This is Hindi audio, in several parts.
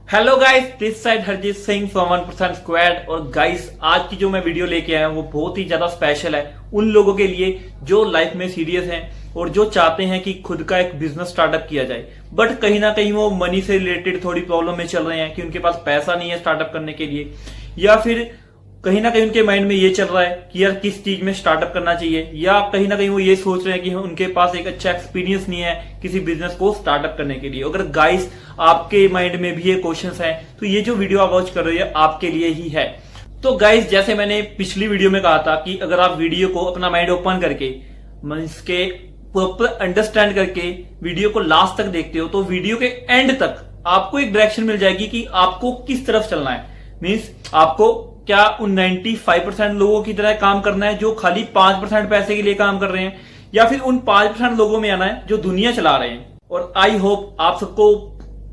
Hello guys, this side Harjeet Singh from 1% squad. और गाइस, आज की जो मैं वीडियो लेके आया हूं वो बहुत ही ज्यादा स्पेशल है उन लोगों के लिए जो लाइफ में सीरियस हैं और जो चाहते हैं कि खुद का एक बिजनेस स्टार्टअप किया जाए, बट कहीं ना कहीं वो मनी से रिलेटेड थोड़ी प्रॉब्लम में चल रहे हैं कि उनके पास पैसा नहीं है स्टार्टअप करने के लिए, या फिर कहीं ना कहीं उनके माइंड में ये चल रहा है कि यार किस चीज में स्टार्टअप करना चाहिए, या कहीं ना कहीं वो ये सोच रहे हैं कि उनके पास एक अच्छा एक्सपीरियंस नहीं है किसी बिजनेस को स्टार्टअप करने के लिए। अगर गाइस आपके माइंड में भी ये क्वेश्चंस हैं तो ये जो वीडियो आप वॉच कर रहे हो आपके लिए ही है। तो गाइस, जैसे मैंने पिछली वीडियो में कहा था कि अगर आप वीडियो को अपना माइंड ओपन करके इसके प्रॉपर अंडरस्टैंड करके वीडियो को लास्ट तक देखते हो तो वीडियो के एंड तक आपको एक डायरेक्शन मिल जाएगी कि आपको किस तरफ चलना है। मीन्स आपको क्या उन 95% लोगों की तरह काम करना है जो खाली 5% पैसे के लिए काम कर रहे हैं, या फिर उन 5% लोगों में आना है जो दुनिया चला रहे हैं। और आई होप आप सबको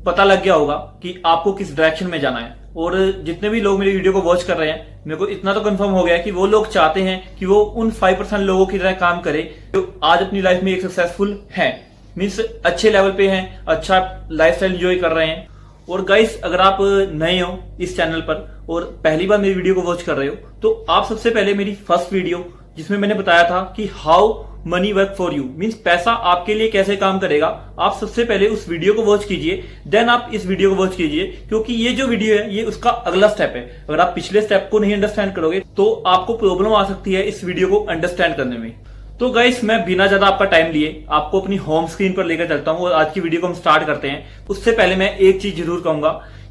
पता लग गया होगा कि आपको किस डायरेक्शन में जाना है। और जितने भी लोग मेरी वीडियो को वॉच कर रहे हैं, मेरे को इतना तो कंफर्म हो गया कि वो लोग चाहते हैं कि वो उन 5% लोगों की तरह काम करे जो आज अपनी लाइफ में एक सक्सेसफुल है, मीन्स अच्छे लेवल पे हैं, अच्छा लाइफस्टाइल एंजॉय कर रहे हैं। और गाइस, अगर आप नए हो इस चैनल पर और पहली बार मेरी वीडियो को वॉच कर रहे हो तो आप सबसे पहले मेरी फर्स्ट वीडियो जिसमें मैंने बताया था कि how many work for you, means पैसा आपके लिए कैसे काम करेगा, आप सबसे पहले उस वीडियो को वॉच कीजिए, देन आप इस वीडियो को वॉच कीजिए, क्योंकि ये जो वीडियो है ये उसका अगला स्टेप है। अगर आप पिछले स्टेप को नहीं अंडरस्टैंड करोगे तो आपको प्रॉब्लम आ सकती है इस वीडियो को अंडरस्टैंड करने में। तो गाइस, मैं बिना ज्यादा आपका टाइम लिए आपको अपनी होम स्क्रीन पर लेकर चलता हूं और आज की वीडियो को हम स्टार्ट करते हैं। उससे पहले मैं एक चीज जरूर कहूंगा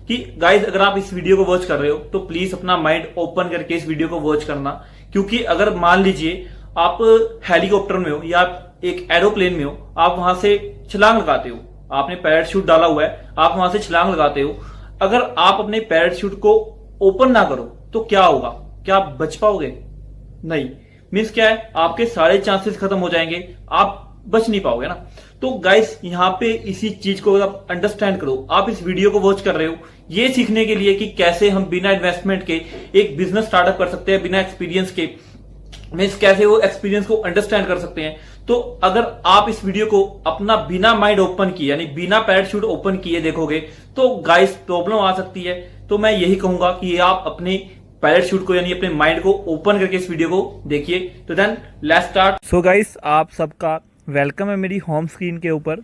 कि गाइस, अगर आप इस वीडियो को वॉच कर रहे हो तो प्लीज अपना माइंड ओपन करके इस वीडियो को वॉच करना, क्योंकि अगर मान लीजिए आप हेलीकॉप्टर में हो या आप एक एरोप्लेन में हो, आप वहां से छलांग लगाते हो, आपने पैराशूट डाला हुआ है, आप वहां से छलांग लगाते हो, अगर आप अपने पैराशूट को ओपन ना करो तो क्या होगा? क्या आप बच पाओगे? नहीं। मीन्स क्या है, आपके सारे चांसेस खत्म हो जाएंगे, आप बच नहीं पाओगे ना। तो गाइस, यहाँ पे इसी चीज को आप अंडरस्टैंड करो। आप इस वीडियो को वॉच कर रहे हो ये सीखने के लिए कि कैसे हम बिना इन्वेस्टमेंट के एक बिजनेस स्टार्टअप कर सकते हैं, बिना एक्सपीरियंस के, मीन्स कैसे वो एक्सपीरियंस को अंडरस्टैंड कर सकते हैं। तो अगर आप इस वीडियो को अपना बिना माइंड ओपन किए यानी बिना पैराशूट ओपन किए देखोगे तो गाइस प्रॉब्लम आ सकती है। तो मैं यही कहूंगा कि आप अपने पैराशूट को यानी अपने माइंड को ओपन करके इस वीडियो को देखिए। तो then let's start. So guys, आप सबका वेलकम है मेरी होम स्क्रीन के ऊपर।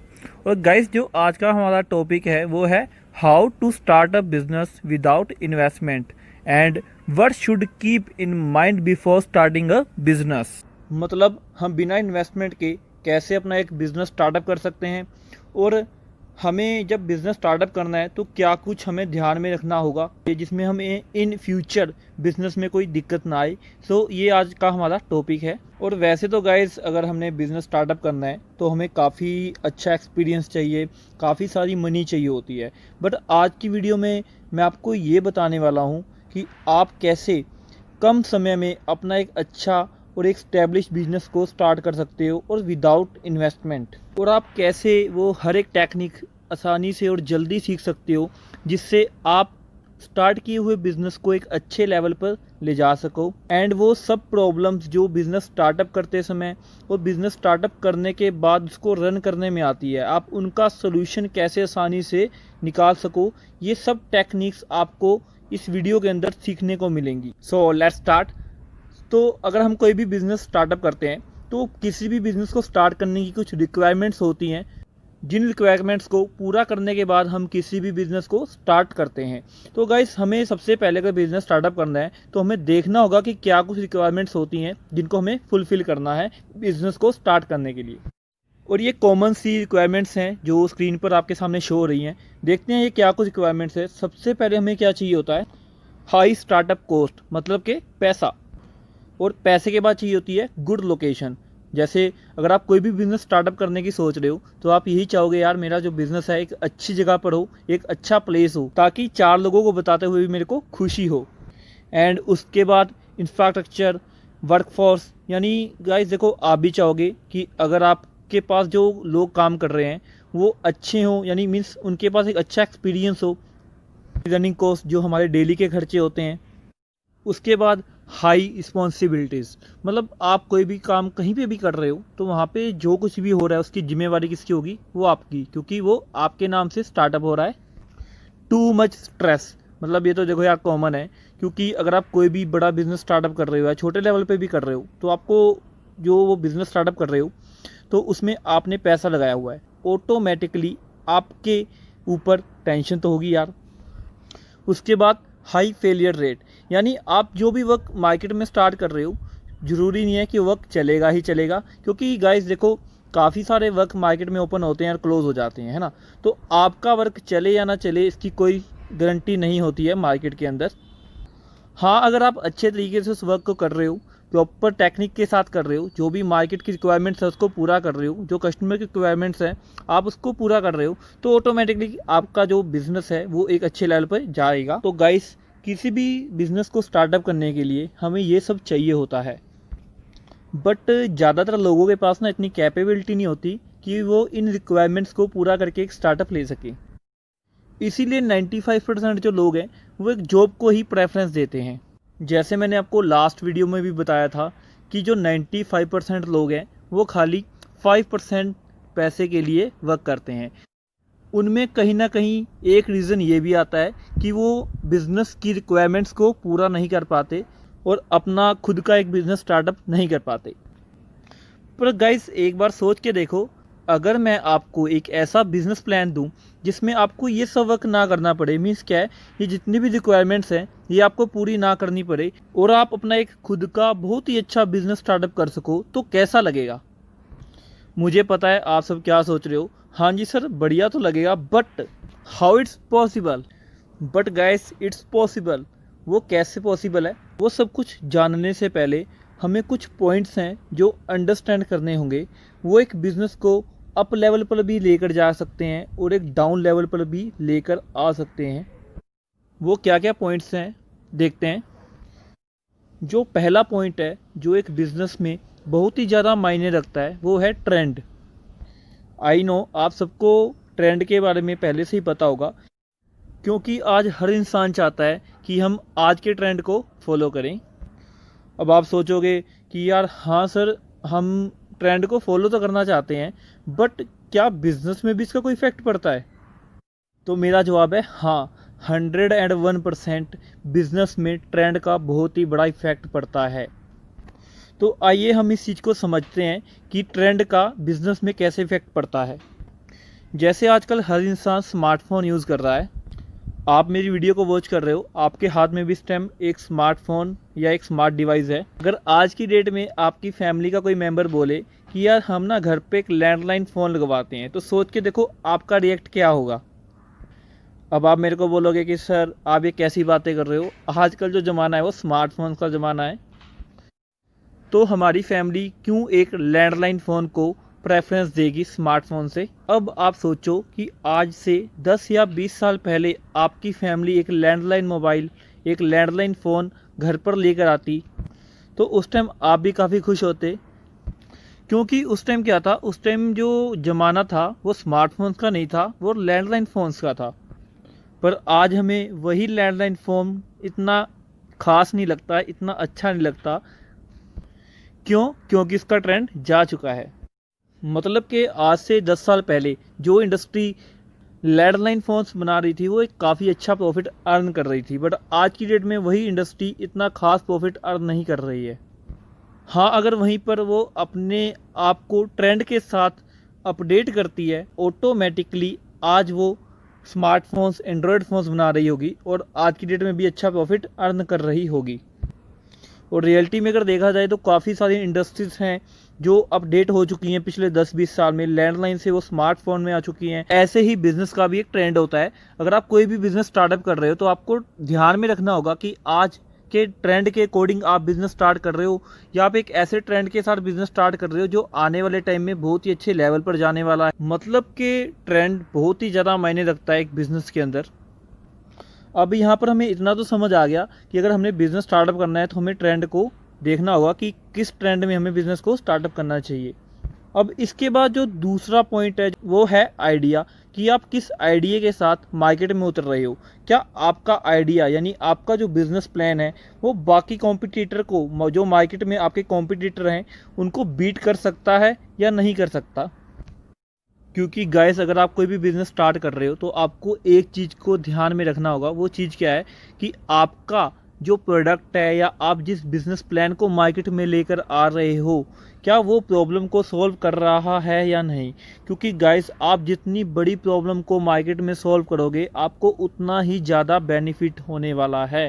और गाइस, जो आज का हमारा टॉपिक है वो है how to start a business without investment and what should keep in mind before starting a business. मतलब हम बिना इन्वेस्टमेंट के कैसे अपना एक बिजनेस स्टार्टअप कर सकते हैं, और हमें जब बिजनेस स्टार्टअप करना है तो क्या कुछ हमें ध्यान में रखना होगा जिसमें हमें इन फ्यूचर बिजनेस में कोई दिक्कत ना आए। सो ये आज का हमारा टॉपिक है। और वैसे तो गाइस, अगर हमने बिजनेस स्टार्टअप करना है तो हमें काफ़ी अच्छा एक्सपीरियंस चाहिए, काफ़ी सारी मनी चाहिए होती है। बट आज की वीडियो में मैं आपको ये बताने वाला हूँ कि आप कैसे कम समय में अपना एक अच्छा और एक स्टैब्लिश बिजनेस को स्टार्ट कर सकते हो और विदाउट इन्वेस्टमेंट, और आप कैसे वो हर एक टेक्निक आसानी से और जल्दी सीख सकते हो जिससे आप स्टार्ट किए हुए बिजनेस को एक अच्छे लेवल पर ले जा सको। एंड वो सब प्रॉब्लम्स जो बिजनेस स्टार्टअप करते समय और बिजनेस स्टार्टअप करने के बाद उसको रन करने में आती है, आप उनका सोल्यूशन कैसे आसानी से निकाल सको, ये सब टेक्निक्स आपको इस वीडियो के अंदर सीखने को मिलेंगी। So let's start. तो अगर हम कोई भी बिजनेस स्टार्टअप करते हैं तो किसी भी बिजनेस को स्टार्ट करने की कुछ रिक्वायरमेंट्स होती हैं, जिन रिक्वायरमेंट्स को पूरा करने के बाद हम किसी भी बिजनेस को स्टार्ट करते हैं। तो गाइस, हमें सबसे पहले अगर बिजनेस स्टार्टअप करना है तो हमें देखना होगा कि क्या कुछ रिक्वायरमेंट्स होती हैं जिनको हमें फुलफिल करना है बिजनेस को स्टार्ट करने के लिए। और ये कॉमन सी रिक्वायरमेंट्स हैं जो स्क्रीन पर आपके सामने शो हो रही हैं। देखते हैं ये क्या कुछ रिक्वायरमेंट्स है। सबसे पहले हमें क्या चाहिए होता है, हाई स्टार्टअप कॉस्ट, मतलब कि पैसा। और पैसे के बाद चाहिए होती है गुड लोकेशन। जैसे अगर आप कोई भी बिजनेस स्टार्टअप करने की सोच रहे हो तो आप यही चाहोगे यार मेरा जो बिजनेस है एक अच्छी जगह पर हो, एक अच्छा प्लेस हो, ताकि 4 लोगों को बताते हुए भी मेरे को खुशी हो। एंड उसके बाद इंफ्रास्ट्रक्चर, वर्कफोर्स, यानी गाइस देखो, आप भी चाहोगे कि अगर आपके पास जो लोग काम कर रहे हैं वो अच्छे हों, यानी मीन्स उनके पास एक अच्छा एक्सपीरियंस हो। रनिंग कॉस्ट जो हमारे डेली के खर्चे होते हैं। उसके बाद हाई रिस्पॉन्सिबिलिटीज़, मतलब आप कोई भी काम कहीं पे भी कर रहे हो तो वहाँ पे जो कुछ भी हो रहा है उसकी जिम्मेवारी किसकी होगी? वो आपकी, क्योंकि वो आपके नाम से स्टार्टअप हो रहा है। Too much stress. मतलब ये तो देखो यार कॉमन है, क्योंकि अगर आप कोई भी बड़ा बिजनेस स्टार्टअप कर रहे हो या छोटे लेवल पे भी कर रहे हो, तो आपको जो वो बिजनेस स्टार्टअप कर रहे हो तो उसमें आपने पैसा लगाया हुआ है, ऑटोमेटिकली आपके ऊपर टेंशन तो होगी यार। उसके बाद हाई फेलियर रेट, यानी आप जो भी वर्क मार्केट में स्टार्ट कर रहे हो ज़रूरी नहीं है कि वर्क चलेगा ही चलेगा, क्योंकि गाइस देखो काफ़ी सारे वर्क मार्केट में ओपन होते हैं और क्लोज हो जाते हैं, है ना। तो आपका वर्क चले या ना चले इसकी कोई गारंटी नहीं होती है मार्केट के अंदर। हाँ, अगर आप अच्छे तरीके से उस वर्क को कर रहे हो, प्रॉपर टेक्निक के साथ कर रहे हो, जो भी मार्केट की रिक्वायरमेंट्स है उसको पूरा कर रहे हो, जो कस्टमर की रिक्वायरमेंट्स हैं आप उसको पूरा कर रहे हो, तो ऑटोमेटिकली आपका जो बिज़नेस है वो एक अच्छे लेवल पर जाएगा। तो गाइस किसी भी बिज़नेस को स्टार्टअप करने के लिए हमें ये सब चाहिए होता है, बट ज़्यादातर लोगों के पास ना इतनी कैपेबिलिटी नहीं होती कि वो इन रिक्वायरमेंट्स को पूरा करके एक स्टार्टअप ले सकें। इसीलिए 95% जो लोग हैं वो एक जॉब को ही प्रेफरेंस देते हैं। जैसे मैंने आपको लास्ट वीडियो में भी बताया था कि जो 95% लोग हैं वो खाली 5% पैसे के लिए वर्क करते हैं। उनमें कहीं ना कहीं एक रीज़न ये भी आता है कि वो बिज़नेस की रिक्वायरमेंट्स को पूरा नहीं कर पाते और अपना खुद का एक बिज़नेस स्टार्टअप नहीं कर पाते। पर गाइस एक बार सोच के देखो, अगर मैं आपको एक ऐसा बिज़नेस प्लान दूं जिसमें आपको ये सब वर्क ना करना पड़े, मीन्स क्या है, ये जितनी भी रिक्वायरमेंट्स हैं ये आपको पूरी ना करनी पड़े और आप अपना एक खुद का बहुत ही अच्छा बिज़नेस स्टार्टअप कर सको, तो कैसा लगेगा। मुझे पता है आप सब क्या सोच रहे हो, हाँ जी सर बढ़िया तो लगेगा, but how it's possible. But guys it's possible. वो कैसे पॉसिबल है, वो सब कुछ जानने से पहले हमें कुछ पॉइंट्स हैं जो अंडरस्टैंड करने होंगे। वो एक बिज़नेस को अप लेवल पर भी लेकर जा सकते हैं और एक डाउन लेवल पर भी लेकर आ सकते हैं। वो क्या क्या पॉइंट्स हैं देखते हैं। जो पहला पॉइंट है जो एक बिज़नेस में बहुत ही ज़्यादा मायने रखता है वो है ट्रेंड। आई नो आप सबको ट्रेंड के बारे में पहले से ही पता होगा, क्योंकि आज हर इंसान चाहता है कि हम आज के ट्रेंड को फॉलो करें। अब आप सोचोगे कि यार हाँ सर हम ट्रेंड को फॉलो तो करना चाहते हैं, बट क्या बिज़नेस में भी इसका कोई इफ़ेक्ट पड़ता है। तो मेरा जवाब है हाँ, 101% बिज़नेस में ट्रेंड का बहुत ही बड़ा इफ़ेक्ट पड़ता है। तो आइए हम इस चीज़ को समझते हैं कि ट्रेंड का बिज़नेस में कैसे इफ़ेक्ट पड़ता है। जैसे आजकल हर इंसान स्मार्टफोन यूज़ कर रहा है, आप मेरी वीडियो को वॉच कर रहे हो, आपके हाथ में भी इस टाइम एक स्मार्टफोन या एक स्मार्ट डिवाइस है। अगर आज की डेट में आपकी फैमिली का कोई मेंबर बोले कि यार हम ना घर पे एक लैंडलाइन फ़ोन लगवाते हैं, तो सोच के देखो आपका रिएक्ट क्या होगा। अब आप मेरे को बोलोगे कि सर आप ये कैसी बातें कर रहे हो, आजकल जो ज़माना है वो स्मार्टफोन का ज़माना है, तो हमारी फैमिली क्यों एक लैंडलाइन फ़ोन को प्रेफरेंस देगी स्मार्टफोन से। अब आप सोचो कि आज से 10 या 20 साल पहले आपकी फैमिली एक लैंडलाइन मोबाइल, एक लैंडलाइन फ़ोन घर पर लेकर आती, तो उस टाइम आप भी काफ़ी खुश होते, क्योंकि उस टाइम क्या था, उस टाइम जो ज़माना था वो स्मार्टफोन्स का नहीं था, वो लैंडलाइन फ़ोन्स का था। पर आज हमें वही लैंडलाइन फ़ोन इतना ख़ास नहीं लगता, इतना अच्छा नहीं लगता। क्यों? क्योंकि इसका ट्रेंड जा चुका है। मतलब कि आज से 10 साल पहले जो इंडस्ट्री लैंडलाइन फ़ोन्स बना रही थी वो एक काफ़ी अच्छा प्रॉफिट अर्न कर रही थी, बट आज की डेट में वही इंडस्ट्री इतना खास प्रॉफिट अर्न नहीं कर रही है। हाँ, अगर वहीं पर वो अपने आप को ट्रेंड के साथ अपडेट करती है, ऑटोमेटिकली आज वो स्मार्टफोन्स, एंड्रॉयड फ़ोन्स बना रही होगी और आज की डेट में भी अच्छा प्रॉफिट अर्न कर रही होगी। और रियलिटी में अगर देखा जाए तो काफ़ी सारी इंडस्ट्रीज़ हैं जो अपडेट हो चुकी हैं पिछले 10-20 साल में, लैंडलाइन से वो स्मार्टफोन में आ चुकी हैं। ऐसे ही बिज़नेस का भी एक ट्रेंड होता है। अगर आप कोई भी बिज़नेस स्टार्टअप कर रहे हो तो आपको ध्यान में रखना होगा कि आज के ट्रेंड के अकॉर्डिंग आप बिज़नेस स्टार्ट कर रहे हो या आप एक ऐसे ट्रेंड के साथ बिज़नेस स्टार्ट कर रहे हो जो आने वाले टाइम में बहुत ही अच्छे लेवल पर जाने वाला है। मतलब कि ट्रेंड बहुत ही ज़्यादा मायने रखता है एक बिज़नेस के अंदर। अब यहाँ पर हमें इतना तो समझ आ गया कि अगर हमने बिज़नेस स्टार्टअप करना है तो हमें ट्रेंड को देखना होगा कि किस ट्रेंड में हमें बिज़नेस को स्टार्टअप करना चाहिए। अब इसके बाद जो दूसरा पॉइंट है वो है आइडिया, कि आप किस आइडिया के साथ मार्केट में उतर रहे हो। क्या आपका आइडिया यानी आपका जो बिज़नेस प्लान है वो बाकी कॉम्पिटिटर को, जो मार्केट में आपके कॉम्पिटिटर हैं, उनको बीट कर सकता है या नहीं कर सकता। क्योंकि गाइस अगर आप कोई भी बिज़नेस स्टार्ट कर रहे हो तो आपको एक चीज़ को ध्यान में रखना होगा। वो चीज़ क्या है कि आपका जो प्रोडक्ट है या आप जिस बिज़नेस प्लान को मार्केट में लेकर आ रहे हो, क्या वो प्रॉब्लम को सॉल्व कर रहा है या नहीं। क्योंकि गाइस आप जितनी बड़ी प्रॉब्लम को मार्केट में सॉल्व करोगे, आपको उतना ही ज़्यादा बेनिफिट होने वाला है।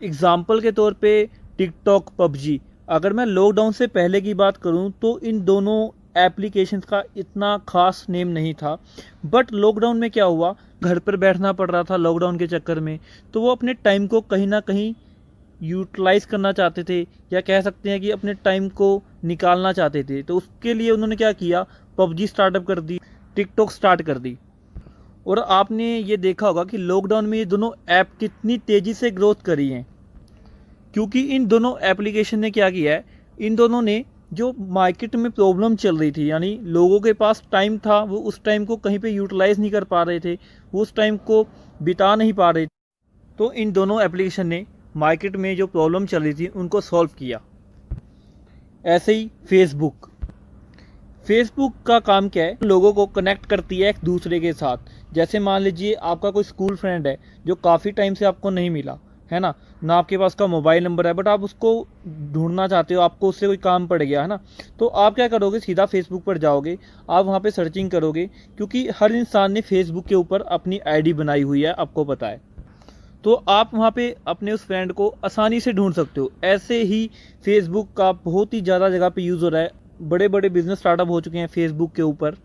एग्ज़ाम्पल के तौर पे टिकटॉक, पबजी, अगर मैं लॉकडाउन से पहले की बात करूं तो इन दोनों एप्लीकेशंस का इतना खास नेम नहीं था। बट लॉकडाउन में क्या हुआ, घर पर बैठना पड़ रहा था लॉकडाउन के चक्कर में, तो वो अपने टाइम को कहीं ना कहीं यूटिलाइज़ करना चाहते थे, या कह सकते हैं कि अपने टाइम को निकालना चाहते थे। तो उसके लिए उन्होंने क्या किया, पबजी स्टार्टअप कर दी, टिकटॉक स्टार्ट कर दी। और आपने ये देखा होगा कि लॉकडाउन में ये दोनों ऐप कितनी तेज़ी से ग्रोथ करी हैं, क्योंकि इन दोनों एप्लीकेशन ने क्या किया है, इन दोनों ने जो मार्केट में प्रॉब्लम चल रही थी, यानी लोगों के पास टाइम था, वो उस टाइम को कहीं पे यूटिलाइज़ नहीं कर पा रहे थे, वो उस टाइम को बिता नहीं पा रहे थे, तो इन दोनों एप्लीकेशन ने मार्केट में जो प्रॉब्लम चल रही थी उनको सॉल्व किया। ऐसे ही फेसबुक का काम क्या है, लोगों को कनेक्ट करती है एक दूसरे के साथ। जैसे मान लीजिए आपका कोई स्कूल फ्रेंड है जो काफ़ी टाइम से आपको नहीं मिला है ना आपके पास का मोबाइल नंबर है, बट आप उसको ढूंढना चाहते हो, आपको उससे कोई काम पड़ गया है ना, तो आप क्या करोगे, सीधा फेसबुक पर जाओगे, आप वहाँ पे सर्चिंग करोगे, क्योंकि हर इंसान ने फेसबुक के ऊपर अपनी आईडी बनाई हुई है, आपको पता है। तो आप वहाँ पे अपने उस फ्रेंड को आसानी से ढूंढ सकते हो। ऐसे ही फेसबुक का बहुत ही ज़्यादा जगह पे यूज़ हो रहा है, बड़े बड़े बिजनेस स्टार्टअप हो चुके हैं फेसबुक के ऊपर।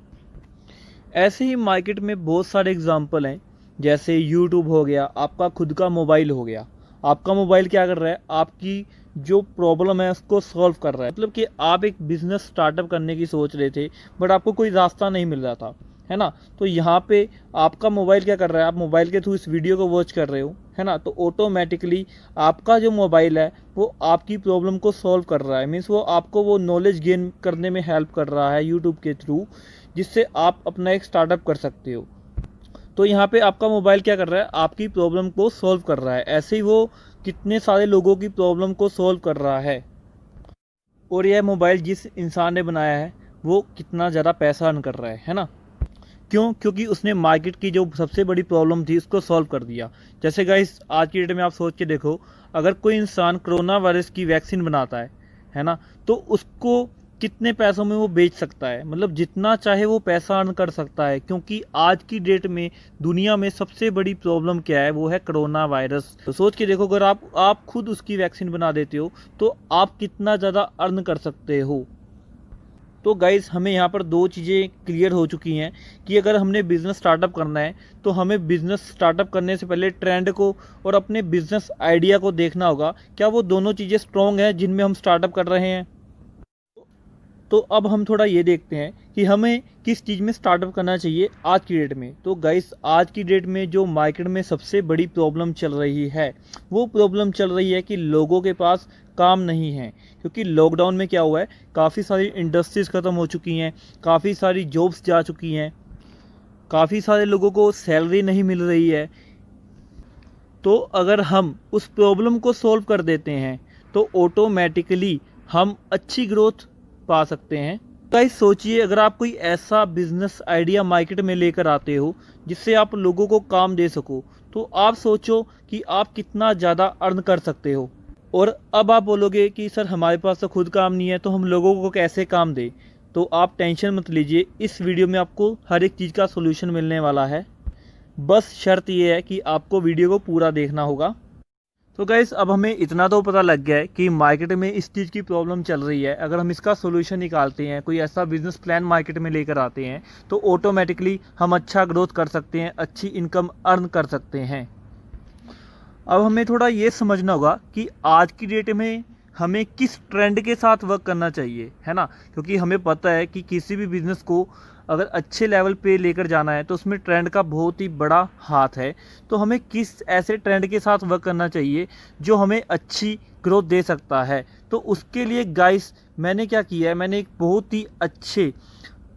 ऐसे ही मार्केट में बहुत सारे एग्जांपल हैं, जैसे यूट्यूब हो गया, आपका खुद का मोबाइल हो गया। आपका मोबाइल क्या कर रहा है, आपकी जो प्रॉब्लम है उसको सॉल्व कर रहा है। मतलब कि आप एक बिज़नेस स्टार्टअप करने की सोच रहे थे, बट आपको कोई रास्ता नहीं मिल रहा था, है ना, तो यहाँ पे आपका मोबाइल क्या कर रहा है, आप मोबाइल के थ्रू इस वीडियो को वॉच कर रहे हो, है ना, तो ऑटोमेटिकली आपका जो मोबाइल है वो आपकी प्रॉब्लम को सॉल्व कर रहा है। मीन्स वो आपको वो नॉलेज गेन करने में हेल्प कर रहा है यूट्यूब के थ्रू, जिससे आप अपना एक स्टार्टअप कर सकते हो। तो यहाँ पे आपका मोबाइल क्या कर रहा है, आपकी प्रॉब्लम को सॉल्व कर रहा है। ऐसे ही वो कितने सारे लोगों की प्रॉब्लम को सॉल्व कर रहा है। और यह मोबाइल जिस इंसान ने बनाया है वो कितना ज़्यादा पैसा अर्न कर रहा है ना। क्यों? क्योंकि उसने मार्केट की जो सबसे बड़ी प्रॉब्लम थी उसको सॉल्व कर दिया। जैसे गाइस आज की डेट में आप सोच के देखो, अगर कोई इंसान कोरोना वायरस की वैक्सीन बनाता है ना, तो उसको कितने पैसों में वो बेच सकता है, मतलब जितना चाहे वो पैसा अर्न कर सकता है। क्योंकि आज की डेट में दुनिया में सबसे बड़ी प्रॉब्लम क्या है, वो है कोरोना वायरस। तो सोच के देखो, अगर आप खुद उसकी वैक्सीन बना देते हो तो आप कितना ज़्यादा अर्न कर सकते हो। तो गाइज़ हमें यहाँ पर दो चीज़ें क्लियर हो चुकी हैं कि अगर हमने बिज़नेस स्टार्टअप करना है तो हमें बिज़नेस स्टार्टअप करने से पहले ट्रेंड को और अपने बिज़नेस आइडिया को देखना होगा, क्या वो दोनों चीज़ें स्ट्रॉन्ग हैं जिनमें हम स्टार्टअप कर रहे हैं। तो अब हम थोड़ा ये देखते हैं कि हमें किस चीज़ में स्टार्टअप करना चाहिए आज की डेट में। तो गाइस आज की डेट में जो मार्केट में सबसे बड़ी प्रॉब्लम चल रही है, वो प्रॉब्लम चल रही है कि लोगों के पास काम नहीं है। क्योंकि लॉकडाउन में क्या हुआ है, काफ़ी सारी इंडस्ट्रीज़ ख़त्म हो चुकी हैं, काफ़ी सारी जॉब्स जा चुकी हैं, काफ़ी सारे लोगों को सैलरी नहीं मिल रही है। तो अगर हम उस प्रॉब्लम को सॉल्व कर देते हैं तो ऑटोमेटिकली हम अच्छी ग्रोथ पा सकते हैं। गाइस सोचिए, अगर आप कोई ऐसा बिजनेस आइडिया मार्केट में लेकर आते हो जिससे आप लोगों को काम दे सको, तो आप सोचो कि आप कितना ज़्यादा अर्न कर सकते हो। और अब आप बोलोगे कि सर हमारे पास तो खुद काम नहीं है, तो हम लोगों को कैसे काम दें। तो आप टेंशन मत लीजिए, इस वीडियो में आपको हर एक चीज़ का सोल्यूशन मिलने वाला है। बस शर्त ये है कि आपको वीडियो को पूरा देखना होगा। तो गाइस अब हमें इतना तो पता लग गया है कि मार्केट में इस चीज़ की प्रॉब्लम चल रही है। अगर हम इसका सोल्यूशन निकालते हैं, कोई ऐसा बिजनेस प्लान मार्केट में लेकर आते हैं, तो ऑटोमेटिकली हम अच्छा ग्रोथ कर सकते हैं, अच्छी इनकम अर्न कर सकते हैं। अब हमें थोड़ा ये समझना होगा कि आज की डेट में हमें किस ट्रेंड के साथ वर्क करना चाहिए, है ना। क्योंकि हमें पता है कि किसी भी बिज़नेस को अगर अच्छे लेवल पे लेकर जाना है तो उसमें ट्रेंड का बहुत ही बड़ा हाथ है। तो हमें किस ऐसे ट्रेंड के साथ वर्क करना चाहिए जो हमें अच्छी ग्रोथ दे सकता है। तो उसके लिए गाइस मैंने क्या किया है, मैंने एक बहुत ही अच्छे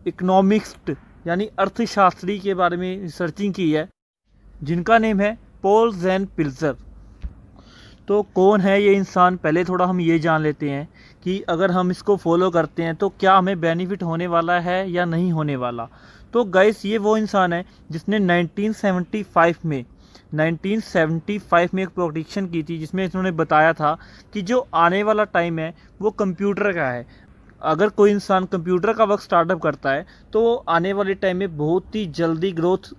इकोनॉमिस्ट यानी अर्थशास्त्री के बारे में रिसर्चिंग की है, जिनका नेम है पॉल ज़ेन पिल्जर। तो कौन है ये इंसान, पहले थोड़ा हम ये जान लेते हैं कि अगर हम इसको फॉलो करते हैं तो क्या हमें बेनिफिट होने वाला है या नहीं होने वाला। तो गाइस ये वो इंसान है जिसने 1975 में एक प्रोडिक्शन की थी, जिसमें इन्होंने बताया था कि जो आने वाला टाइम है वो कंप्यूटर का है। अगर कोई इंसान कंप्यूटर का वर्क स्टार्टअप करता है तो वो आने वाले टाइम में बहुत ही जल्दी ग्रोथ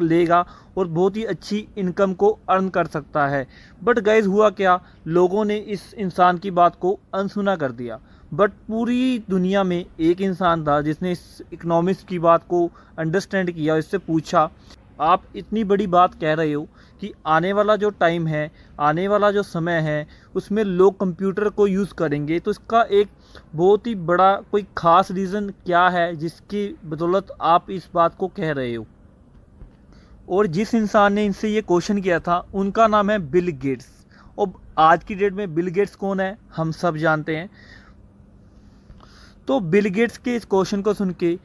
लेगा और बहुत ही अच्छी इनकम को अर्न कर सकता है। बट गाइज हुआ क्या, लोगों ने इस इंसान की बात को अनसुना कर दिया। बट पूरी दुनिया में एक इंसान था जिसने इस इकोनॉमिक्स की बात को अंडरस्टैंड किया, इससे पूछा आप इतनी बड़ी बात कह रहे हो कि आने वाला जो टाइम है, आने वाला जो समय है, उसमें लोग कंप्यूटर को यूज़ करेंगे, तो इसका एक बहुत ही बड़ा कोई ख़ास रीज़न क्या है जिसकी बदौलत आप इस बात को कह रहे हो। और जिस इंसान ने इनसे ये क्वेश्चन किया था उनका नाम है बिल गेट्स। और आज की डेट में बिल गेट्स कौन है हम सब जानते हैं। तो बिल गेट्स के इस क्वेश्चन को सुन के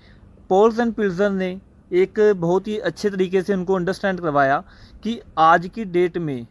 पोल्स एंड पिल्जर ने एक बहुत ही अच्छे तरीके से उनको अंडरस्टैंड करवाया कि आज की डेट में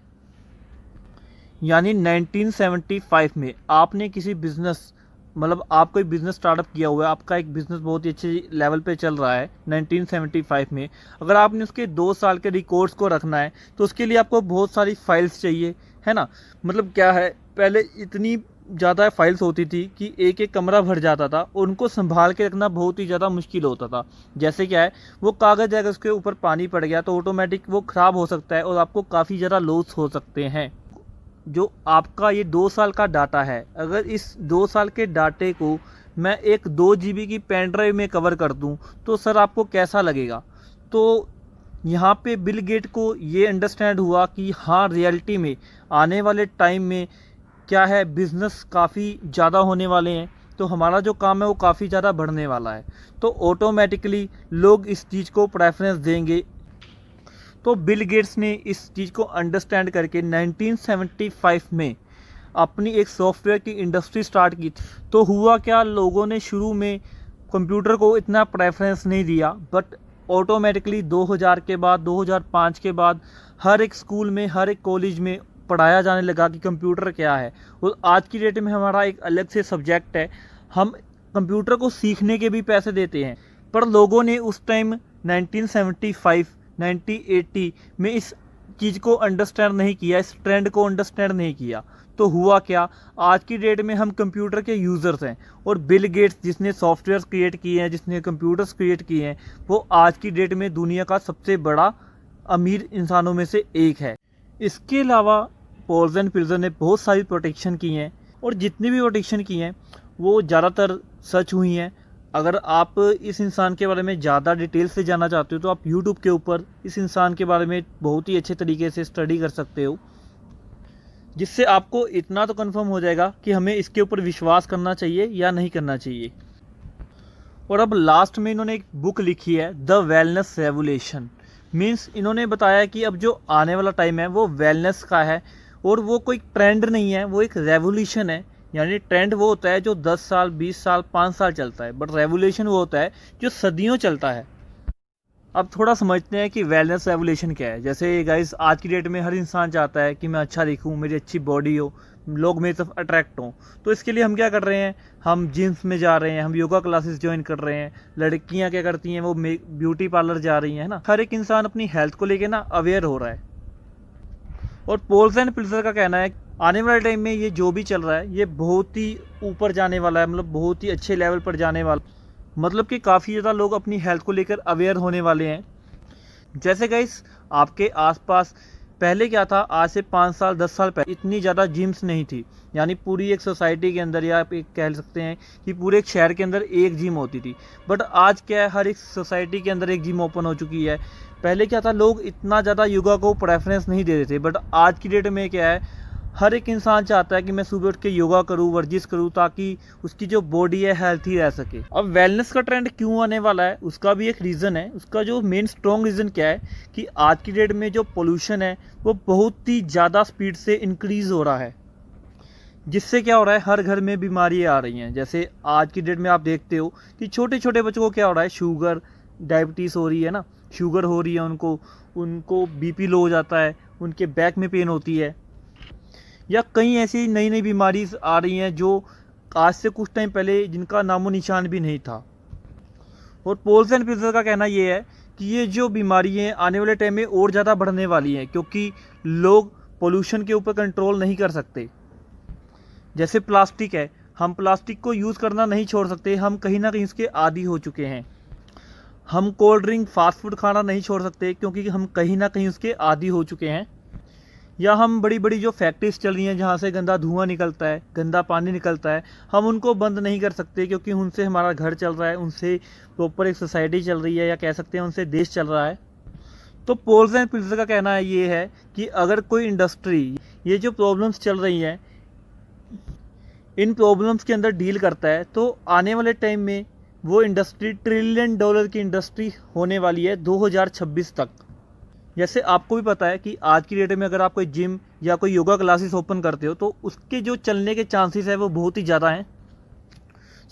यानी 1975 में आपने किसी बिजनेस, मतलब आप कोई बिज़नेस स्टार्टअप किया हुआ है, आपका एक बिज़नेस बहुत ही अच्छे लेवल पे चल रहा है 1975 में, अगर आपने उसके 2 साल के रिकॉर्ड्स को रखना है तो उसके लिए आपको बहुत सारी फाइल्स चाहिए, है ना। मतलब क्या है, पहले इतनी ज़्यादा फाइल्स होती थी कि एक एक कमरा भर जाता था, उनको संभाल के रखना बहुत ही ज़्यादा मुश्किल होता था। जैसे क्या है, वो कागज़ अगर उसके ऊपर पानी पड़ गया तो ऑटोमेटिक वो ख़राब हो सकता है और आपको काफ़ी ज़्यादा लॉस हो सकते हैं। जो आपका ये 2 साल का डाटा है, अगर इस 2 साल के डाटे को मैं एक 2 GB की पेन ड्राइव में कवर कर दूं तो सर आपको कैसा लगेगा। तो यहाँ पे बिल गेट को ये अंडरस्टैंड हुआ कि हाँ रियलिटी में आने वाले टाइम में क्या है, बिज़नेस काफ़ी ज़्यादा होने वाले हैं, तो हमारा जो काम है वो काफ़ी ज़्यादा बढ़ने वाला है, तो ऑटोमेटिकली लोग इस चीज़ को प्रेफरेंस देंगे। तो बिल गेट्स ने इस चीज़ को अंडरस्टैंड करके 1975 में अपनी एक सॉफ्टवेयर की इंडस्ट्री स्टार्ट की थी। तो हुआ क्या, लोगों ने शुरू में कंप्यूटर को इतना प्रेफरेंस नहीं दिया, बट ऑटोमेटिकली 2000 के बाद, 2005 के बाद हर एक स्कूल में, हर एक कॉलेज में पढ़ाया जाने लगा कि कंप्यूटर क्या है। और आज की डेट में हमारा एक अलग से सब्जेक्ट है, हम कंप्यूटर को सीखने के भी पैसे देते हैं। पर लोगों ने उस टाइम 1975 1980 में इस चीज़ को अंडरस्टैंड नहीं किया, इस ट्रेंड को अंडरस्टैंड नहीं किया। तो हुआ क्या, आज की डेट में हम कंप्यूटर के यूज़र्स हैं और बिल गेट्स जिसने सॉफ्टवेयर क्रिएट किए हैं, जिसने कंप्यूटर्स क्रिएट किए हैं, वो आज की डेट में दुनिया का सबसे बड़ा अमीर इंसानों में से एक है। इसके अलावा पोल्स एंड पिल्जर ने बहुत सारी प्रोटेक्शन की हैं और जितनी भी प्रोटेक्शन की हैं वो ज़्यादातर सच हुई हैं। अगर आप इस इंसान के बारे में ज़्यादा डिटेल से जानना चाहते हो तो आप YouTube के ऊपर इस इंसान के बारे में बहुत ही अच्छे तरीके से स्टडी कर सकते हो, जिससे आपको इतना तो कंफर्म हो जाएगा कि हमें इसके ऊपर विश्वास करना चाहिए या नहीं करना चाहिए। और अब लास्ट में इन्होंने एक बुक लिखी है द वेलनेस रेवोल्यूशन। मीन्स इन्होंने बताया कि अब जो आने वाला टाइम है वो वेलनेस का है और वो कोई ट्रेंड नहीं है, वो एक रेवोल्यूशन है। यानी ट्रेंड वो होता है जो 10 साल, 20 साल, 5 साल चलता है, बट रेवोल्यूशन वो होता है जो सदियों चलता है। अब थोड़ा समझते हैं कि वेलनेस रेवोल्यूशन क्या है। जैसे गाइस आज की डेट में हर इंसान चाहता है कि मैं अच्छा दिखूं, मेरी अच्छी बॉडी हो, लोग मेरी तरफ अट्रैक्ट हों। तो इसके लिए हम क्या कर रहे हैं, हम जिम्स में जा रहे हैं, हम योगा क्लासेस ज्वाइन कर रहे हैं। लड़कियां क्या करती हैं, वो ब्यूटी पार्लर जा रही हैं, है ना। हर एक इंसान अपनी हेल्थ को लेके ना अवेयर हो रहा है। और पोल्स एंड पिल्जर का कहना है आने वाले टाइम में ये जो भी चल रहा है ये बहुत ही ऊपर जाने वाला है, मतलब बहुत ही अच्छे लेवल पर जाने वाला, मतलब कि काफ़ी ज़्यादा लोग अपनी हेल्थ को लेकर अवेयर होने वाले हैं। जैसे गाइस आपके आसपास पहले क्या था, आज से 5 साल 10 साल पहले इतनी ज़्यादा जिम्स नहीं थी। यानी पूरी एक सोसाइटी के अंदर, या आप एक कह सकते हैं कि पूरे एक शहर के अंदर एक जिम होती थी। बट आज क्या है, हर एक सोसाइटी के अंदर एक जिम ओपन हो चुकी है। पहले क्या था, लोग इतना ज़्यादा योगा को प्रेफरेंस नहीं देते थे, बट आज की डेट में क्या है, हर एक इंसान चाहता है कि मैं सुबह उठ के योगा करूं, वर्जिश करूं, ताकि उसकी जो बॉडी है हेल्थी रह सके। अब वेलनेस का ट्रेंड क्यों आने वाला है, उसका भी एक रीज़न है। उसका जो मेन स्ट्रॉन्ग रीज़न क्या है कि आज की डेट में जो पोल्यूशन है वो बहुत ही ज़्यादा स्पीड से इंक्रीज़ हो रहा है, जिससे क्या हो रहा है, हर घर में बीमारियाँ आ रही हैं। जैसे आज की डेट में आप देखते हो कि छोटे छोटे बच्चों को क्या हो रहा है, शुगर, डायबिटीज़ हो रही है ना, शुगर हो रही है उनको बीपी लो हो जाता है, उनके बैक में पेन होती है, या कई ऐसी नई नई बीमारी आ रही हैं जो आज से कुछ टाइम पहले जिनका नामो निशान भी नहीं था। और पोल्स एंड पिल्स का कहना ये है कि ये जो बीमारी है आने वाले टाइम में और ज़्यादा बढ़ने वाली हैं, क्योंकि लोग पोल्यूशन के ऊपर कंट्रोल नहीं कर सकते। जैसे प्लास्टिक है, हम प्लास्टिक को यूज़ करना नहीं छोड़ सकते, हम कहीं ना कहीं उसके आदी हो चुके हैं। हम कोल्ड ड्रिंक फास्ट फूड खाना नहीं छोड़ सकते, क्योंकि हम कहीं ना कहीं उसके आदी हो चुके हैं। या हम बड़ी बड़ी जो फैक्ट्रीज चल रही हैं जहाँ से गंदा धुआं निकलता है, गंदा पानी निकलता है, हम उनको बंद नहीं कर सकते, क्योंकि उनसे हमारा घर चल रहा है, उनसे प्रॉपर एक सोसाइटी चल रही है, या कह सकते हैं उनसे देश चल रहा है। तो पोल्स एंड पिल्स का कहना है ये है कि अगर कोई इंडस्ट्री ये जो प्रॉब्लम्स चल रही हैं इन प्रॉब्लम्स के अंदर डील करता है, तो आने वाले टाइम में वो इंडस्ट्री $1 ट्रिलियन की इंडस्ट्री होने वाली है 2026 तक। जैसे आपको भी पता है कि आज की डेट में अगर आप कोई जिम या कोई योगा क्लासेस ओपन करते हो तो उसके जो चलने के चांसेस है वो बहुत ही ज़्यादा हैं।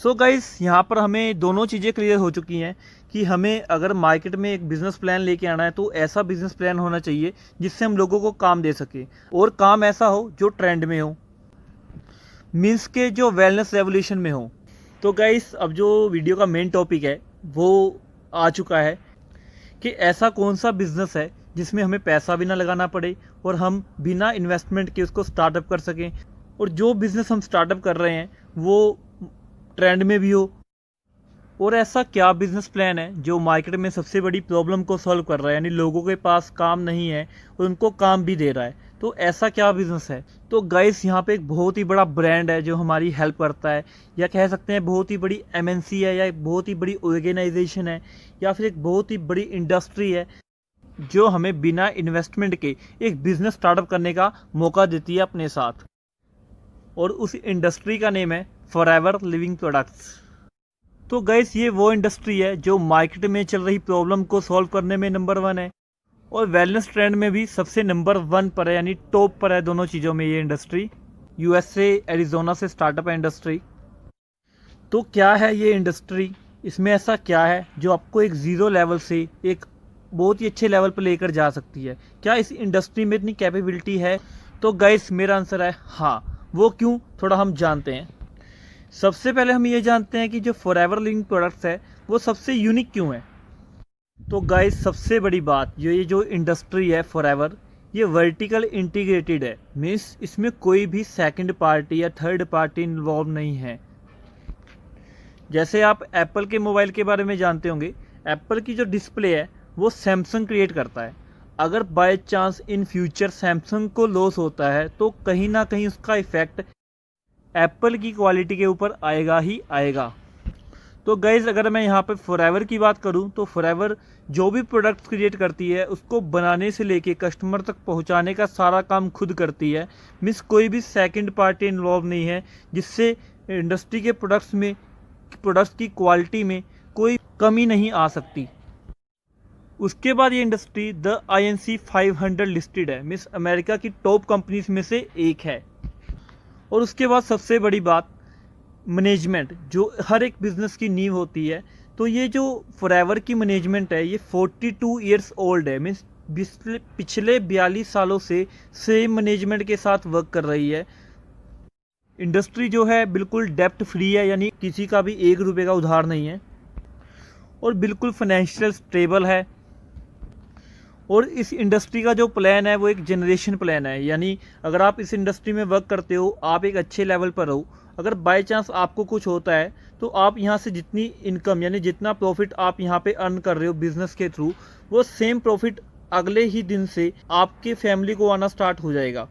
सो गाइस, यहाँ पर हमें दोनों चीज़ें क्लियर हो चुकी हैं कि हमें अगर मार्केट में एक बिज़नेस प्लान लेके आना है तो ऐसा बिज़नेस प्लान होना चाहिए जिससे हम लोगों को काम दे सके, और काम ऐसा हो जो ट्रेंड में हो, मीन्स के जो वेलनेस रेवोल्यूशन में हो। तो गाइस, अब जो वीडियो का मेन टॉपिक है वो आ चुका है कि ऐसा कौन सा बिज़नेस है जिसमें हमें पैसा भी ना लगाना पड़े और हम बिना इन्वेस्टमेंट के उसको स्टार्टअप कर सकें, और जो बिज़नेस हम स्टार्टअप कर रहे हैं वो ट्रेंड में भी हो। और ऐसा क्या बिज़नेस प्लान है जो मार्केट में सबसे बड़ी प्रॉब्लम को सॉल्व कर रहा है, यानी लोगों के पास काम नहीं है और उनको काम भी दे रहा है, तो ऐसा क्या बिज़नेस है। तो गाइस, यहाँ पे एक बहुत ही बड़ा ब्रांड है जो हमारी हेल्प करता है, या कह सकते हैं बहुत ही बड़ी MNC है, या एक बहुत ही बड़ी ऑर्गेनाइजेशन है, या फिर एक बहुत ही बड़ी इंडस्ट्री है जो हमें बिना इन्वेस्टमेंट के एक बिज़नेस स्टार्टअप करने का मौका देती है अपने साथ। और उस इंडस्ट्री का नेम है फॉरएवर लिविंग प्रोडक्ट्स। तो गाइस, ये वो इंडस्ट्री है जो मार्केट में चल रही प्रॉब्लम को सॉल्व करने में नंबर 1 है, और वेलनेस ट्रेंड में भी सबसे नंबर 1 पर है, यानी टॉप पर है दोनों चीज़ों में ये इंडस्ट्री। USA एरिजोना से स्टार्टअप है इंडस्ट्री। तो क्या है ये इंडस्ट्री, इसमें ऐसा क्या है जो आपको एक ज़ीरो लेवल से एक बहुत ही अच्छे लेवल पर लेकर जा सकती है। क्या इस इंडस्ट्री में इतनी कैपेबिलिटी है? तो गाइस, मेरा आंसर है हाँ। वो क्यों, थोड़ा हम जानते हैं। सबसे पहले हम ये जानते हैं कि जो फॉरएवर लिविंग प्रोडक्ट्स है वो सबसे यूनिक क्यों है। तो गाइस, सबसे बड़ी बात, ये जो इंडस्ट्री है फॉरएवर, ये वर्टिकल इंटीग्रेटेड है, मीन्स इसमें कोई भी सेकंड पार्टी या थर्ड पार्टी इन्वॉल्व नहीं है। जैसे आप एप्पल के मोबाइल के बारे में जानते होंगे, एप्पल की जो डिस्प्ले है वो सैमसंग क्रिएट करता है। अगर by chance in future Samsung को लॉस होता है तो कहीं ना कहीं उसका इफेक्ट एप्पल की क्वालिटी के ऊपर आएगा ही आएगा। तो गाइज, अगर मैं यहाँ पे फॉरएवर की बात करूँ तो फॉरएवर जो भी प्रोडक्ट्स क्रिएट करती है उसको बनाने से लेके कस्टमर तक पहुँचाने का सारा काम खुद करती है, मीन्स कोई भी सेकंड पार्टी इन्वॉल्व नहीं है, जिससे इंडस्ट्री के प्रोडक्ट्स की क्वालिटी में कोई कमी नहीं आ सकती। उसके बाद ये इंडस्ट्री द INC 500 लिस्टेड है, मीन्स अमेरिका की टॉप कंपनीज में से एक है। और उसके बाद सबसे बड़ी बात, मैनेजमेंट, जो हर एक बिज़नेस की नींव होती है। तो ये जो फॉरएवर की मैनेजमेंट है ये 42 ईयर्स ओल्ड है, मीन्स पिछले 42 सालों से सेम मैनेजमेंट के साथ वर्क कर रही है। इंडस्ट्री जो है बिल्कुल डेप्ट फ्री है, यानी किसी का भी ₹1 का उधार नहीं है, और बिल्कुल फाइनेंशियल स्टेबल है। और इस इंडस्ट्री का जो प्लान है वो एक जनरेशन प्लान है, यानी अगर आप इस इंडस्ट्री में वर्क करते हो, आप एक अच्छे लेवल पर हो, अगर बाय चांस आपको कुछ होता है तो आप यहाँ से जितनी इनकम यानी जितना प्रॉफिट आप यहाँ पे अर्न कर रहे हो बिजनेस के थ्रू, वो सेम प्रॉफिट अगले ही दिन से आपके फैमिली को आना स्टार्ट हो जाएगा।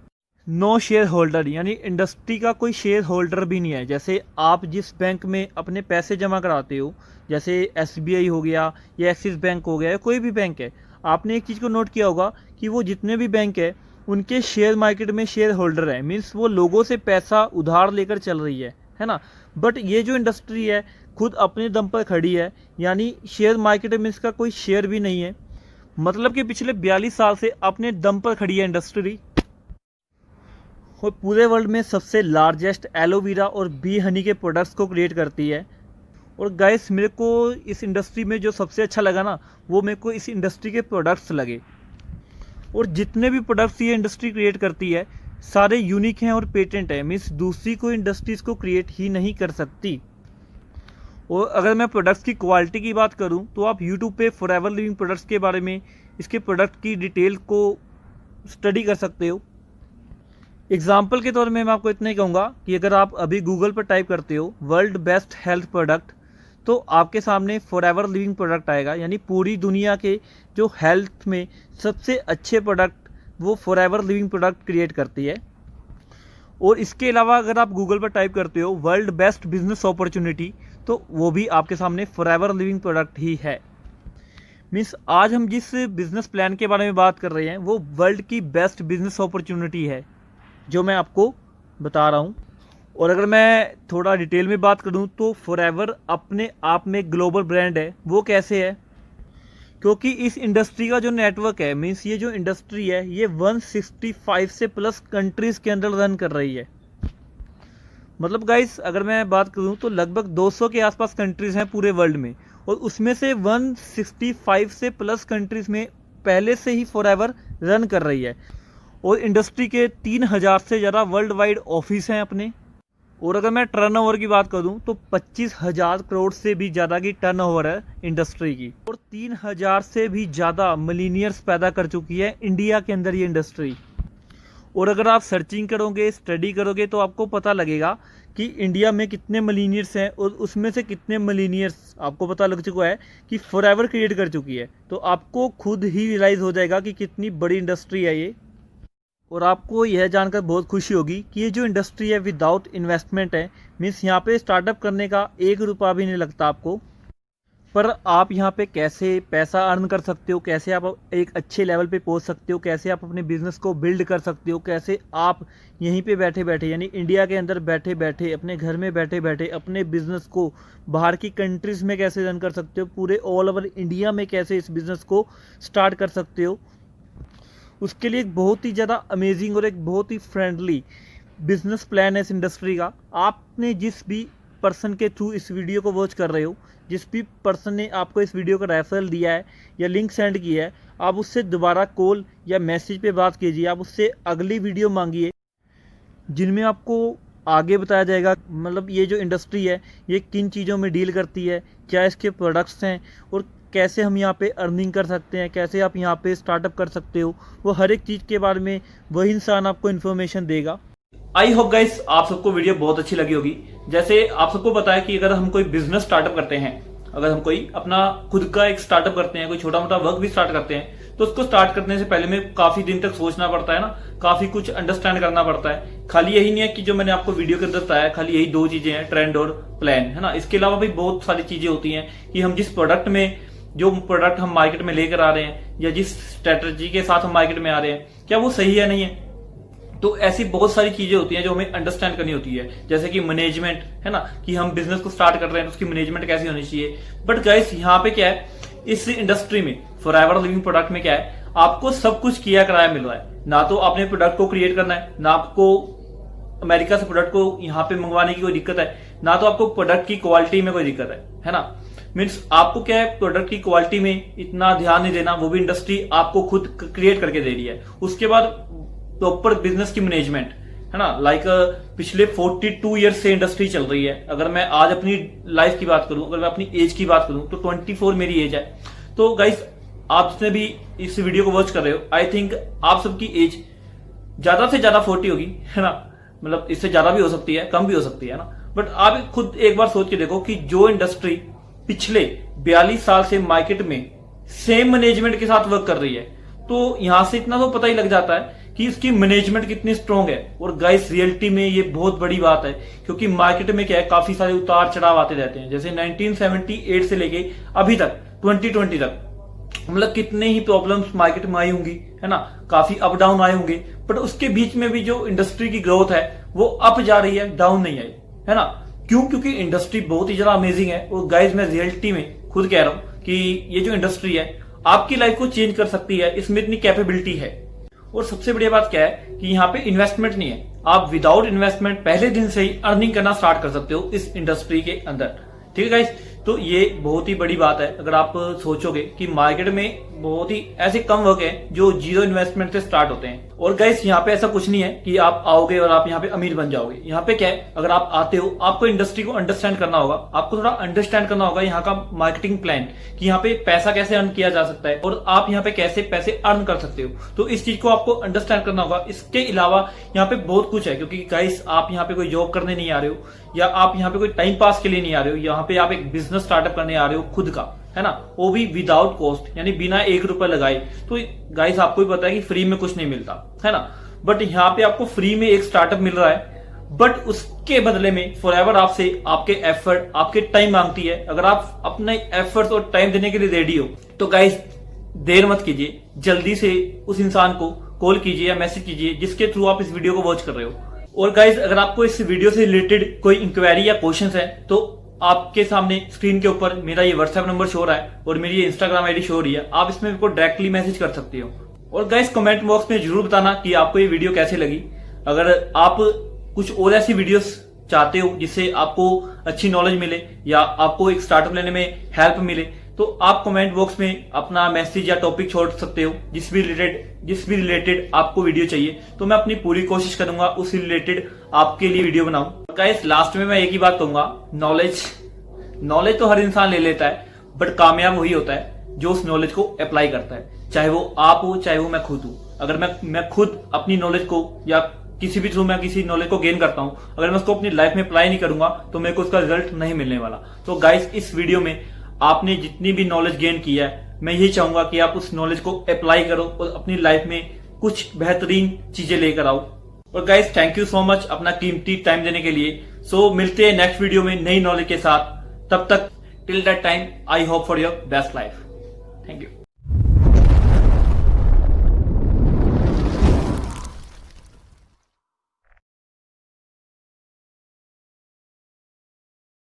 नो शेयर होल्डर, यानी इंडस्ट्री का कोई शेयर होल्डर भी नहीं है। जैसे आप जिस बैंक में अपने पैसे जमा कराते हो, जैसे SBI हो गया या एक्सिस बैंक हो गया या कोई भी बैंक है, आपने एक चीज़ को नोट किया होगा कि वो जितने भी बैंक है उनके शेयर मार्केट में शेयर होल्डर है, मीन्स वो लोगों से पैसा उधार लेकर चल रही है ना। बट ये जो इंडस्ट्री है खुद अपने दम पर खड़ी है, यानी शेयर मार्केट में इसका कोई शेयर भी नहीं है, मतलब कि पिछले 42 साल से अपने दम पर खड़ी है इंडस्ट्री। और पूरे वर्ल्ड में सबसे लार्जेस्ट एलोवेरा और बी हनी के प्रोडक्ट्स को क्रिएट करती है। और गाइस, मेरे को इस इंडस्ट्री में जो सबसे अच्छा लगा ना, वो मेरे को इस इंडस्ट्री के प्रोडक्ट्स लगे। और जितने भी प्रोडक्ट्स ये इंडस्ट्री क्रिएट करती है, सारे यूनिक हैं और पेटेंट है, मीन्स दूसरी कोई इंडस्ट्रीज को क्रिएट ही नहीं कर सकती। और अगर मैं प्रोडक्ट्स की क्वालिटी की बात करूं तो आप यूट्यूब पे फॉरएवर लिविंग प्रोडक्ट्स के बारे में, इसके प्रोडक्ट की डिटेल को स्टडी कर सकते हो। एग्जाम्पल के तौर में मैं आपको इतना ही कहूँगा कि अगर आप अभी गूगल पर टाइप करते हो वर्ल्ड बेस्ट हेल्थ प्रोडक्ट, तो आपके सामने फॉरएवर लिविंग प्रोडक्ट आएगा, यानी पूरी दुनिया के जो हेल्थ में सबसे अच्छे प्रोडक्ट वो फॉरएवर लिविंग प्रोडक्ट क्रिएट करती है। और इसके अलावा अगर आप गूगल पर टाइप करते हो वर्ल्ड बेस्ट बिजनेस अपॉर्चुनिटी, तो वो भी आपके सामने फॉरएवर लिविंग प्रोडक्ट ही है। मीन्स आज हम जिस बिजनेस प्लान के बारे में बात कर रहे हैं वो वर्ल्ड की बेस्ट बिजनेस अपॉर्चुनिटी है जो मैं आपको बता रहा हूँ। और अगर मैं थोड़ा डिटेल में बात करूँ तो फॉरएवर अपने आप में ग्लोबल ब्रांड है। वो कैसे है? क्योंकि इस इंडस्ट्री का जो नेटवर्क है, मीन्स ये जो इंडस्ट्री है ये 165 से प्लस कंट्रीज़ के अंदर रन कर रही है। मतलब गाइस अगर मैं बात करूं तो लगभग 200 के आसपास कंट्रीज़ हैं पूरे वर्ल्ड में, और उसमें से 165 से प्लस कंट्रीज़ में पहले से ही फॉरएवर रन कर रही है। और इंडस्ट्री के 3000 से ज़्यादा वर्ल्ड वाइड ऑफिस हैं अपने। और अगर मैं टर्नओवर की बात करूं तो 25,000 करोड़ से भी ज़्यादा की टर्नओवर है इंडस्ट्री की, और 3000 से भी ज़्यादा मिलीनियर्स पैदा कर चुकी है इंडिया के अंदर ये इंडस्ट्री। और अगर आप सर्चिंग करोगे, स्टडी करोगे, तो आपको पता लगेगा कि इंडिया में कितने मिलीनियर्स हैं और उसमें से कितने मिलीनियर्स आपको पता लग चुका है कि फॉरएवर क्रिएट कर चुकी है। तो आपको खुद ही रियलाइज़ हो जाएगा कि कितनी बड़ी इंडस्ट्री है ये। और आपको यह जानकर बहुत खुशी होगी कि ये जो इंडस्ट्री है विदाउट इन्वेस्टमेंट है, मीन्स यहाँ पे स्टार्टअप करने का 1 रुपया भी नहीं लगता आपको। पर आप यहाँ पे कैसे पैसा अर्न कर सकते हो, कैसे आप एक अच्छे लेवल पे पहुँच सकते हो, कैसे आप अपने बिजनेस को बिल्ड कर सकते हो, कैसे आप यहीं पे बैठे बैठे यानी इंडिया के अंदर बैठे बैठे अपने घर में बैठे बैठे अपने बिजनेस को बाहर की कंट्रीज़ में कैसे रन कर सकते हो, पूरे ऑल ओवर इंडिया में कैसे इस बिज़नेस को स्टार्ट कर सकते हो, उसके लिए एक बहुत ही ज़्यादा अमेजिंग और एक बहुत ही फ्रेंडली बिजनेस प्लान है इस इंडस्ट्री का। आपने जिस भी पर्सन के थ्रू इस वीडियो को वॉच कर रहे हो, जिस भी पर्सन ने आपको इस वीडियो का रेफरल दिया है या लिंक सेंड किया है, आप उससे दोबारा कॉल या मैसेज पे बात कीजिए, आप उससे अगली वीडियो मांगिए जिनमें आपको आगे बताया जाएगा मतलब ये जो इंडस्ट्री है ये किन चीज़ों में डील करती है, क्या इसके प्रोडक्ट्स हैं और कैसे हम यहाँ पे अर्निंग कर सकते हैं, कैसे आप यहाँ पे स्टार्टअप कर सकते हो, वो हर एक चीज़ के बारे में वही इंसान आपको इन्फॉर्मेशन देगा। आई होप गाइस आप सबको वीडियो बहुत अच्छी लगी होगी। जैसे आप सबको पता है कि अगर हम कोई बिजनेस स्टार्टअप करते हैं, अगर हम कोई अपना खुद का एक स्टार्टअप करते हैं, कोई छोटा मोटा वर्क भी स्टार्ट करते हैं, तो उसको स्टार्ट करने से पहले में काफी दिन तक सोचना पड़ता है ना, काफी कुछ अंडरस्टैंड करना पड़ता है। खाली यही नहीं है कि जो मैंने आपको वीडियो के अंदर बताया खाली यही 2 चीजें हैं, ट्रेंड और प्लान, है ना। इसके अलावा भी बहुत सारी चीजें होती हैं कि हम जिस प्रोडक्ट में जो प्रोडक्ट हम मार्केट में लेकर आ रहे हैं या जिस स्ट्रेटजी के साथ हम मार्केट में आ रहे हैं क्या वो सही है नहीं है। तो ऐसी बहुत सारी चीजें होती हैं जो हमें अंडरस्टैंड करनी होती है, जैसे कि मैनेजमेंट, है ना, कि हम बिजनेस को स्टार्ट कर रहे हैं तो उसकी मैनेजमेंट कैसी होनी चाहिए। बट गाइस यहाँ पे क्या है, इस इंडस्ट्री में फॉरएवर लिविंग प्रोडक्ट में क्या है, आपको सब कुछ किया कराया मिल रहा है। ना तो आपने प्रोडक्ट को क्रिएट करना है, ना आपको अमेरिका से प्रोडक्ट को यहाँ पे मंगवाने की कोई दिक्कत है, ना तो आपको प्रोडक्ट की क्वालिटी में कोई दिक्कत है ना। मीन्स आपको क्या है, प्रोडक्ट की क्वालिटी में इतना ध्यान नहीं देना, वो भी इंडस्ट्री आपको खुद क्रिएट करके दे रही है। उसके बाद प्रॉपर बिजनेस की मैनेजमेंट, है ना, लाइक पिछले 42 ईयर्स से इंडस्ट्री चल रही है। अगर मैं आज अपनी लाइफ की बात करूं, अगर मैं अपनी एज की बात करूं तो 24 मेरी एज है। तो गाइस आप जितने भी इस वीडियो को वॉच कर रहे हो, आई थिंक आप सबकी एज ज्यादा से ज्यादा 40 होगी, है ना, मतलब इससे ज्यादा भी हो सकती है, कम भी हो सकती है ना। बट आप खुद एक बार सोच के देखो कि जो इंडस्ट्री पिछले 42 साल से मार्केट में सेम मैनेजमेंट के साथ वर्क कर रही है, तो यहां से इतना तो पता ही लग जाता है कि इसकी मैनेजमेंट कितनी स्ट्रांग है। और गाइस रियलिटी में ये बहुत बड़ी बात है, क्योंकि मार्केट में क्या है, काफी सारे उतार चढ़ाव आते रहते हैं। जैसे 1978 से लेके अभी तक 2020 तक मतलब कितने ही प्रॉब्लम्स मार्केट में आई होंगी, है ना, काफी अप डाउन आए होंगे। बट उसके बीच में भी जो इंडस्ट्री की ग्रोथ है वो अप जा रही है, डाउन नहीं आई, है ना। क्यों? क्योंकि इंडस्ट्री बहुत ही ज्यादा अमेजिंग है। और गाइस मैं रियलिटी में खुद कह रहा हूं कि ये जो इंडस्ट्री है आपकी लाइफ को चेंज कर सकती है, इसमें इतनी कैपेबिलिटी है। और सबसे बढ़िया बात क्या है कि यहाँ पे इन्वेस्टमेंट नहीं है, आप विदाउट इन्वेस्टमेंट पहले दिन से ही अर्निंग करना स्टार्ट कर सकते हो इस इंडस्ट्री के अंदर। ठीक है गाइस, तो ये बहुत ही बड़ी बात है अगर आप सोचोगे कि मार्केट में बहुत ही ऐसे कम वर्क है जो जीरो इन्वेस्टमेंट से स्टार्ट होते हैं। और गाइस यहाँ पे ऐसा कुछ नहीं है कि आप आओगे और आप यहाँ पे अमीर बन जाओगे। यहाँ पे क्या है, अगर आप आते हो आपको इंडस्ट्री को अंडरस्टैंड करना होगा, आपको थोड़ा अंडरस्टैंड करना होगा यहाँ का मार्केटिंग प्लान कि यहाँ पे पैसा कैसे अर्न किया जा सकता है और आप यहाँ पे कैसे पैसे अर्न कर सकते हो। तो इस चीज को आपको अंडरस्टैंड करना होगा। इसके अलावा यहाँ पे बहुत कुछ है, क्योंकि गाइस आप यहाँ पे कोई जॉब करने नहीं आ रहे हो या आप यहाँ पे कोई टाइम पास के लिए नहीं आ रहे हो, यहाँ पे आप एक बिजनेस स्टार्टअप करने आ रहे हो खुद का, है ना, वो भी विदाउट कॉस्ट, यानी बिना 1 रुपए लगाए। तो गाइस आपको भी पता है कि फ्री में कुछ नहीं मिलता, है ना, बट यहाँ पे आपको फ्री में एक स्टार्टअप मिल रहा है, बट उसके बदले में फॉरएवर आपसे आपके एफर्ट, आपके टाइम मांगती है। अगर आप अपने एफर्ट और टाइम देने के लिए रेडी हो तो गाइस देर मत कीजिए, जल्दी से उस इंसान को कॉल कीजिए या मैसेज कीजिए जिसके थ्रू आप इस वीडियो को वॉच कर रहे हो। और गाइस अगर आपको इस वीडियो से रिलेटेड कोई इंक्वायरी या क्वेश्चंस है तो आपके सामने स्क्रीन के ऊपर मेरा ये व्हाट्सएप नंबर शो हो रहा है और मेरी ये इंस्टाग्राम आईडी शो हो रही है, आप इसमें मेरे को डायरेक्टली मैसेज कर सकते हो। और गाइस कमेंट बॉक्स में जरूर बताना कि आपको ये वीडियो कैसे लगी। अगर आप कुछ और ऐसी वीडियोस चाहते हो जिससे आपको अच्छी नॉलेज मिले या आपको एक स्टार्टअप लेने में हेल्प मिले तो आप कमेंट बॉक्स में अपना मैसेज या टॉपिक छोड़ सकते हो जिस भी रिलेटेड आपको वीडियो चाहिए, तो मैं अपनी पूरी कोशिश करूंगा उस रिलेटेड आपके लिए वीडियो बनाऊं। गाइस लास्ट में मैं एक ही बात कहूंगा, नॉलेज तो हर इंसान ले लेता है, बट कामयाब वही होता है जो उस नॉलेज को अप्लाई करता है, चाहे वो आप हो चाहे वो मैं खुद हूं। अगर मैं खुद अपनी नॉलेज को या किसी भी थ्रू मैं किसी नॉलेज को गेन करता हूं, अगर मैं उसको अपनी लाइफ में अप्लाई नहीं करूंगा तो मेरे को उसका रिजल्ट नहीं मिलने वाला। तो गाइस इस वीडियो में आपने जितनी भी नॉलेज गेन की है, मैं यही चाहूंगा कि आप उस नॉलेज को अप्लाई करो और अपनी लाइफ में कुछ बेहतरीन चीजें लेकर आओ। और guys thank you so much अपना कीमती टाइम देने के लिए। सो मिलते हैं नेक्स्ट वीडियो में नई नॉलेज के साथ। तब तक till that time I hope for your best life. Thank you.